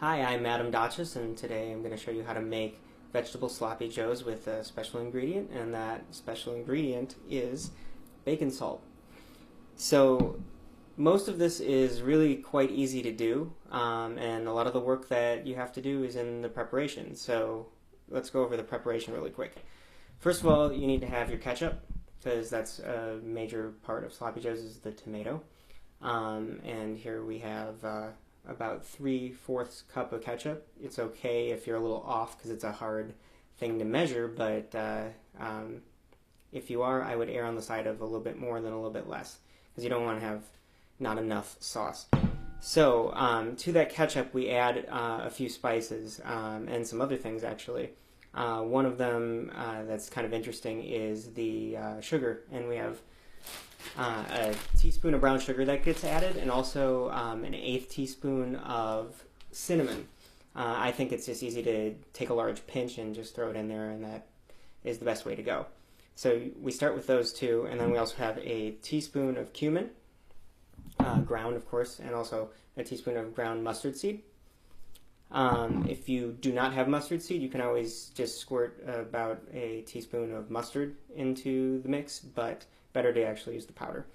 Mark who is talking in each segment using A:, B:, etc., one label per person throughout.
A: Hi, I'm Adam Dachis, and today I'm going to show you how to make vegetable sloppy joes with a special ingredient, and that special ingredient is bacon salt. So most of this is really quite easy to do, and a lot of the work that you have to do is in the preparation. So let's go over the preparation really quick. First of all, you need to have your ketchup, because that's a major part of sloppy joes is the tomato. And here we have about 3/4 cup of ketchup. It's okay if you're a little off because it's a hard thing to measure, but if you are, I would err on the side of a little bit more than a little bit less because you don't want to have not enough sauce. So to that ketchup we add a few spices and some other things actually. One of them that's kind of interesting is the sugar, and we have a teaspoon of brown sugar that gets added, and also an 1/8 teaspoon of cinnamon. I think it's just easy to take a large pinch and just throw it in there, and that is the best way to go. So we start with those two, and then we also have a teaspoon of cumin, ground of course, and also a teaspoon of ground mustard seed. If you do not have mustard seed, you can always just squirt about a teaspoon of mustard into the mix, but better to actually use the powder.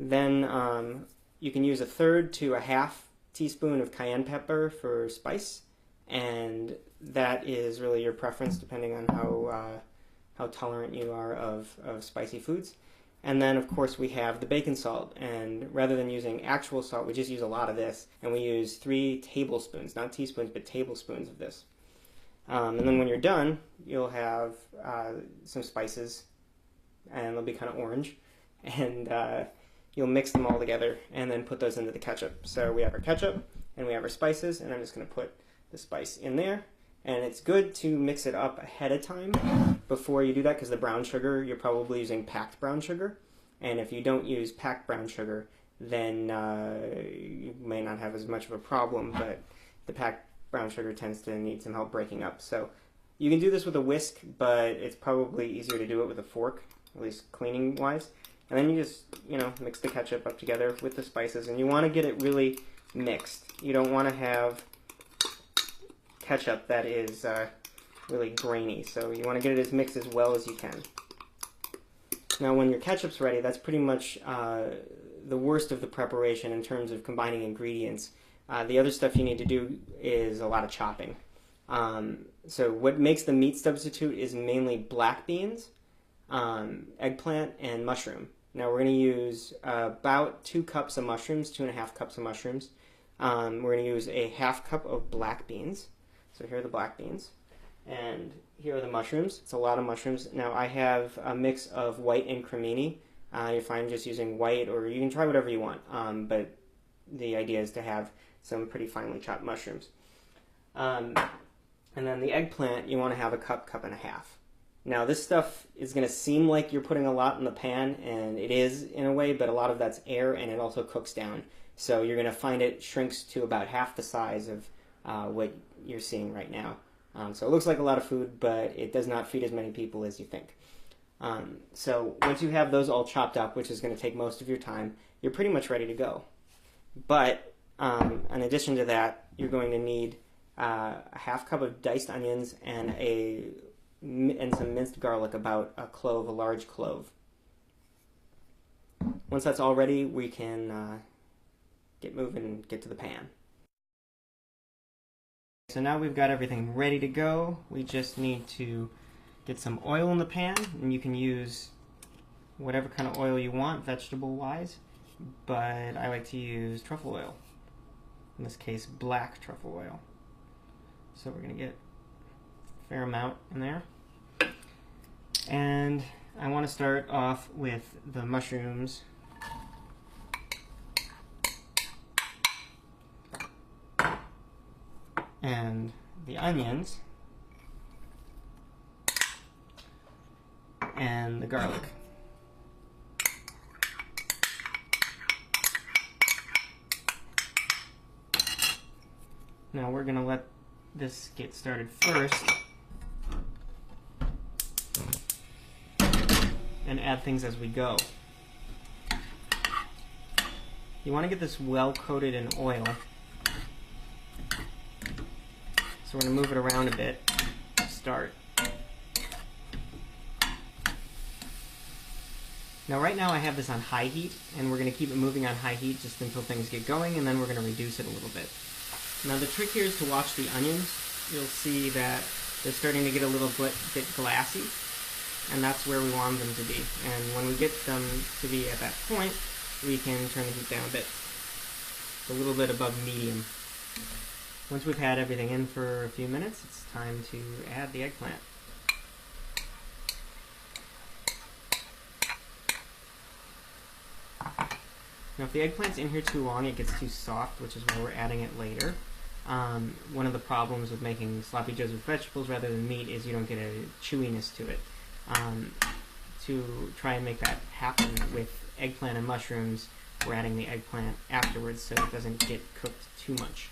A: Then you can use 1/3 to 1/2 teaspoon of cayenne pepper for spice, and that is really your preference depending on how tolerant you are of spicy foods. And then of course we have the bacon salt, and rather than using actual salt, we just use a lot of this, and we use 3 tablespoons, not teaspoons, but tablespoons of this. And then when you're done, you'll have some spices, and they'll be kind of orange, and you'll mix them all together and then put those into the ketchup. So we have our ketchup and we have our spices, and I'm just going to put the spice in there. And it's good to mix it up ahead of time before you do that, because the brown sugar, you're probably using packed brown sugar, and if you don't use packed brown sugar, then you may not have as much of a problem, but the packed brown sugar tends to need some help breaking up. So you can do this with a whisk, but it's probably easier to do it with a fork, at least cleaning wise. And then you just, mix the ketchup up together with the spices, and you want to get it really mixed. You don't want to have ketchup that is really grainy, so you want to get it as mixed as well as you can. Now when your ketchup's ready, that's pretty much the worst of the preparation in terms of combining ingredients. The other stuff you need to do is a lot of chopping. So what makes the meat substitute is mainly black beans, eggplant, and mushroom. Now we're going to use about 2 cups of mushrooms, 2.5 cups of mushrooms. We're going to use a 1/2 cup of black beans. So here are the black beans, and here are the mushrooms. It's a lot of mushrooms. Now I have a mix of white and cremini. You're fine just using white, or you can try whatever you want, but the idea is to have some pretty finely chopped mushrooms. And then the eggplant, you want to have a cup, cup and a half. Now this stuff is going to seem like you're putting a lot in the pan, and it is in a way, but a lot of that's air, and it also cooks down. So you're going to find it shrinks to about half the size of what you're seeing right now. So it looks like a lot of food, but it does not feed as many people as you think. So once you have those all chopped up, which is going to take most of your time, you're pretty much ready to go. But in addition to that, you're going to need a 1/2 cup of diced onions and some minced garlic, about a large clove. Once that's all ready, we can get moving and get to the pan. So now we've got everything ready to go. We just need to get some oil in the pan, and you can use whatever kind of oil you want, vegetable-wise, but I like to use truffle oil. In this case, black truffle oil. So we're going to get a fair amount in there. And I want to start off with the mushrooms. And the onions, and the garlic. Now we're going to let this get started first, and add things as we go. You want to get this well coated in oil. So we're going to move it around a bit to start. Now right now I have this on high heat, and we're going to keep it moving on high heat just until things get going, and then we're going to reduce it a little bit. Now the trick here is to watch the onions. You'll see that they're starting to get a little bit glassy, and that's where we want them to be. And when we get them to be at that point, we can turn the heat down a bit. A little bit above medium. Once we've had everything in for a few minutes, it's time to add the eggplant. Now if the eggplant's in here too long, it gets too soft, which is why we're adding it later. One of the problems with making sloppy joes with vegetables rather than meat is you don't get a chewiness to it. To try and make that happen with eggplant and mushrooms, we're adding the eggplant afterwards so it doesn't get cooked too much.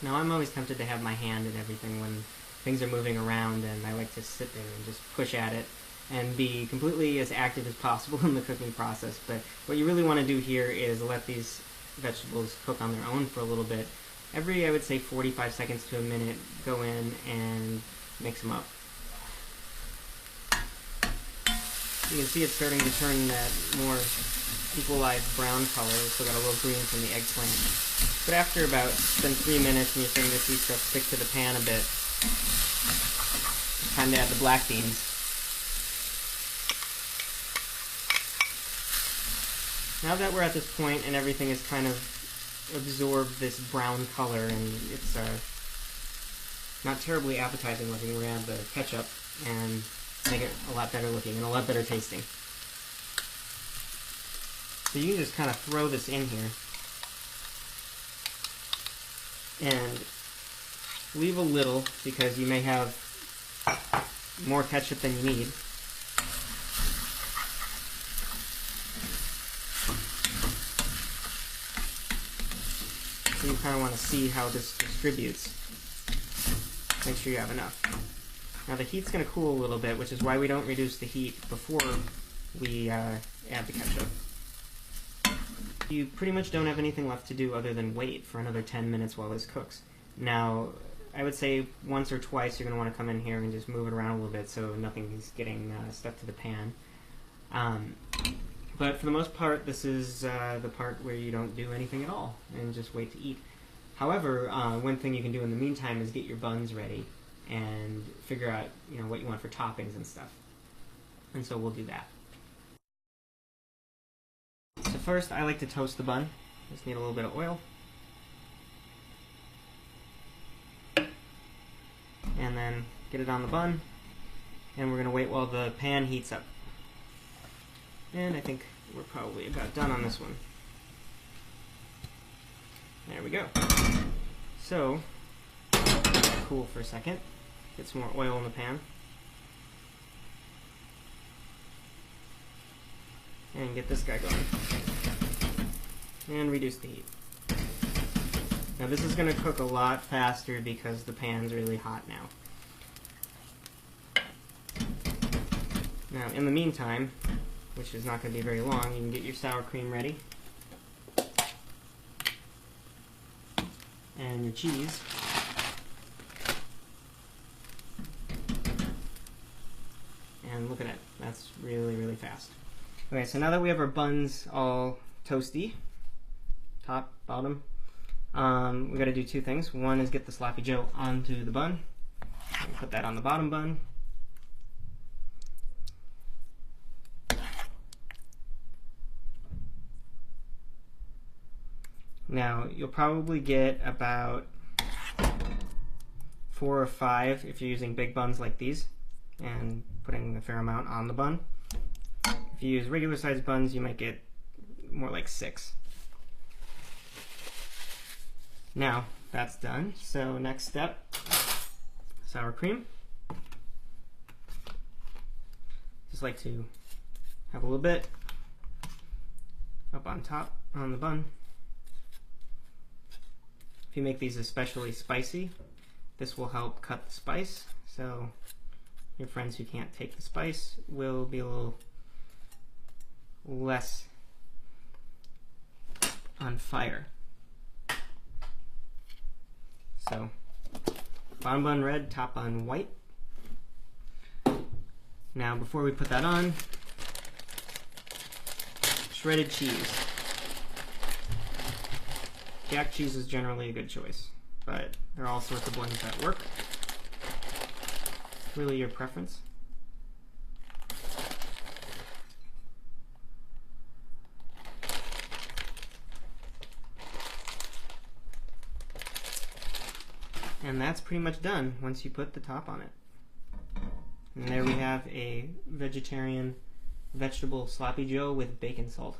A: Now I'm always tempted to have my hand in everything when things are moving around, and I like to sit there and just push at it and be completely as active as possible in the cooking process. But what you really want to do here is let these vegetables cook on their own for a little bit. Every, I would say, 45 seconds to a minute, go in and mix them up. You can see it's starting to turn that more equalized brown color. We've still got a little green from the eggplant. But after about 3 minutes and you're starting to see stuff stick to the pan a bit, it's time to add the black beans. Now that we're at this point and everything has kind of absorbed this brown color and it's not terribly appetizing looking, we're going to add the ketchup and make it a lot better looking and a lot better tasting. So you can just kind of throw this in here and leave a little because you may have more ketchup than you need. So you kind of want to see how this distributes. Make sure you have enough. Now the heat's going to cool a little bit, which is why we don't reduce the heat before we add the ketchup. You pretty much don't have anything left to do other than wait for another 10 minutes while this cooks. Now, I would say once or twice you're going to want to come in here and just move it around a little bit so nothing's getting stuck to the pan. But for the most part, this is the part where you don't do anything at all and just wait to eat. However, one thing you can do in the meantime is get your buns ready and figure out what you want for toppings and stuff. And so we'll do that. So first, I like to toast the bun. Just need a little bit of oil. And then get it on the bun. And we're going to wait while the pan heats up. And I think we're probably about done on this one. There we go. So, cool for a second. Get some more oil in the pan. And get this guy going. And reduce the heat. Now this is going to cook a lot faster because the pan's really hot now. Now in the meantime, which is not going to be very long, you can get your sour cream ready. And your cheese. And look at it. That's really, really fast. Okay, so now that we have our buns all toasty, top, bottom, we got to do two things. One is get the sloppy joe onto the bun. And put that on the bottom bun. Now, you'll probably get about 4 or 5 if you're using big buns like these and putting a fair amount on the bun. If you use regular sized buns, you might get more like 6. Now, that's done. So next step, sour cream. Just like to have a little bit up on top on the bun. If you make these especially spicy, this will help cut the spice. So your friends who can't take the spice will be a little less on fire. So bottom bun red, top bun white. Now before we put that on, shredded cheese. Jack cheese is generally a good choice, but there are all sorts of blends that work. It's really your preference. And that's pretty much done once you put the top on it. And there we have a vegetarian vegetable sloppy joe with bacon salt.